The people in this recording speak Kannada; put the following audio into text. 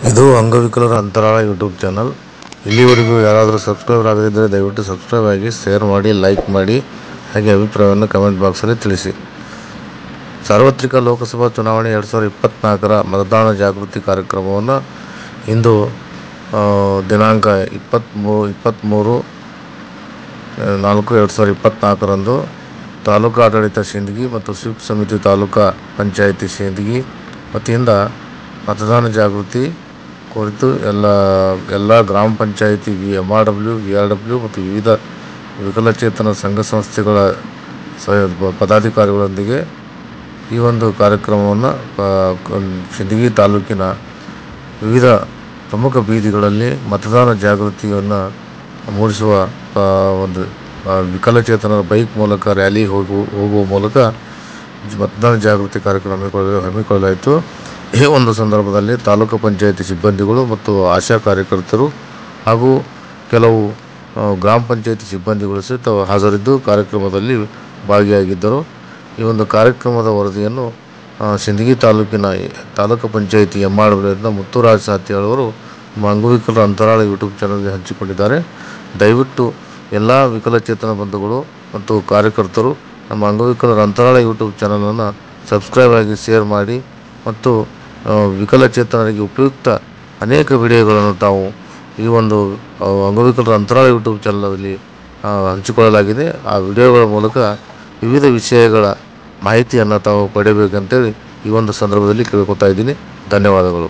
ಇದು ಅಂಗವಿಕಲರ ಅಂತರಾಳ ಯೂಟ್ಯೂಬ್ ಚಾನಲ್. ಇಲ್ಲಿವರೆಗೂ ಯಾರಾದರೂ ಸಬ್ಸ್ಕ್ರೈಬರ್ ಆಗದಿದ್ದರೆ ದಯವಿಟ್ಟು ಸಬ್ಸ್ಕ್ರೈಬ್ ಆಗಿ, ಶೇರ್ ಮಾಡಿ, ಲೈಕ್ ಮಾಡಿ, ಹಾಗೆ ಅಭಿಪ್ರಾಯವನ್ನು ಕಮೆಂಟ್ ಬಾಕ್ಸಲ್ಲಿ ತಿಳಿಸಿ. ಸಾರ್ವತ್ರಿಕ ಲೋಕಸಭಾ ಚುನಾವಣೆ 2024ರ ಮತದಾನ ಜಾಗೃತಿ ಕಾರ್ಯಕ್ರಮವನ್ನು ಇಂದು ದಿನಾಂಕ 23/4/2024ರಂದು ತಾಲೂಕು ಆಡಳಿತ ಸಿಂದಗಿ ಮತ್ತು ಸ್ವೀಪ್ ಸಮಿತಿ ತಾಲೂಕಾ ಪಂಚಾಯಿತಿ ಸಿಂದಗಿ ವತಿಯಿಂದ ಮತದಾನ ಜಾಗೃತಿ ಕುರಿತು ಎಲ್ಲ ಗ್ರಾಮ ಪಂಚಾಯಿತಿ MRW, VRW ಮತ್ತು ವಿವಿಧ ವಿಕಲಚೇತನ ಸಂಘ ಸಂಸ್ಥೆಗಳ ಪದಾಧಿಕಾರಿಗಳೊಂದಿಗೆ ಈ ಒಂದು ಕಾರ್ಯಕ್ರಮವನ್ನು ಸಿಂದಗಿ ತಾಲೂಕಿನ ವಿವಿಧ ಪ್ರಮುಖ ಬೀದಿಗಳಲ್ಲಿ ಮತದಾನ ಜಾಗೃತಿಯನ್ನು ಮೂಡಿಸುವ ಒಂದು ವಿಕಲಚೇತನರ ಬೈಕ್ ಮೂಲಕ ರ್ಯಾಲಿ ಹೋಗುವ ಮೂಲಕ ಮತದಾನ ಜಾಗೃತಿ ಕಾರ್ಯಕ್ರಮ ಹಮ್ಮಿಕೊಳ್ಳಲಾಯಿತು. ಈ ಒಂದು ಸಂದರ್ಭದಲ್ಲಿ ತಾಲೂಕು ಪಂಚಾಯಿತಿ ಸಿಬ್ಬಂದಿಗಳು ಮತ್ತು ಆಶಾ ಕಾರ್ಯಕರ್ತರು ಹಾಗೂ ಕೆಲವು ಗ್ರಾಮ ಪಂಚಾಯಿತಿ ಸಿಬ್ಬಂದಿಗಳು ಸಹಿತ ಹಾಜರಿದ್ದು ಕಾರ್ಯಕ್ರಮದಲ್ಲಿ ಭಾಗಿಯಾಗಿದ್ದರು. ಈ ಒಂದು ಕಾರ್ಯಕ್ರಮದ ವರದಿಯನ್ನು ಸಿಂದಗಿ ತಾಲೂಕಿನ ತಾಲೂಕು ಪಂಚಾಯಿತಿ MRW ಮುತ್ತುರಾಜ್ ಸಾತ್ಯಾಳ್ ಅವರು ಅಂಗವಿಕಲರ ಅಂತರಾಳ ಯೂಟ್ಯೂಬ್ ಚಾನಲ್ಗೆ ಹಂಚಿಕೊಂಡಿದ್ದಾರೆ. ದಯವಿಟ್ಟು ಎಲ್ಲ ವಿಕಲಚೇತನ ಬಂಧುಗಳು ಮತ್ತು ಕಾರ್ಯಕರ್ತರು ನಮ್ಮ ಅಂಗವಿಕಲರ ಅಂತರಾಳ ಯೂಟ್ಯೂಬ್ ಚಾನಲನ್ನು ಸಬ್ಸ್ಕ್ರೈಬ್ ಆಗಿ, ಶೇರ್ ಮಾಡಿ ಮತ್ತು ವಿಕಲಚೇತನರಿಗೆ ಉಪಯುಕ್ತ ಅನೇಕ ವಿಡಿಯೋಗಳನ್ನು ತಾವು ಈ ಒಂದು ಅಂಗವಿಕಲರ ಅಂತರಾಳ ಯೂಟ್ಯೂಬ್ ಚಾನಲಲ್ಲಿ ಹಂಚಿಕೊಳ್ಳಲಾಗಿದೆ. ಆ ವಿಡಿಯೋಗಳ ಮೂಲಕ ವಿವಿಧ ವಿಷಯಗಳ ಮಾಹಿತಿಯನ್ನು ತಾವು ಪಡೆಯಬೇಕಂತೇಳಿ ಈ ಒಂದು ಸಂದರ್ಭದಲ್ಲಿ ಕೇಳ್ಕೊತಾ ಇದ್ದೀನಿ. ಧನ್ಯವಾದಗಳು.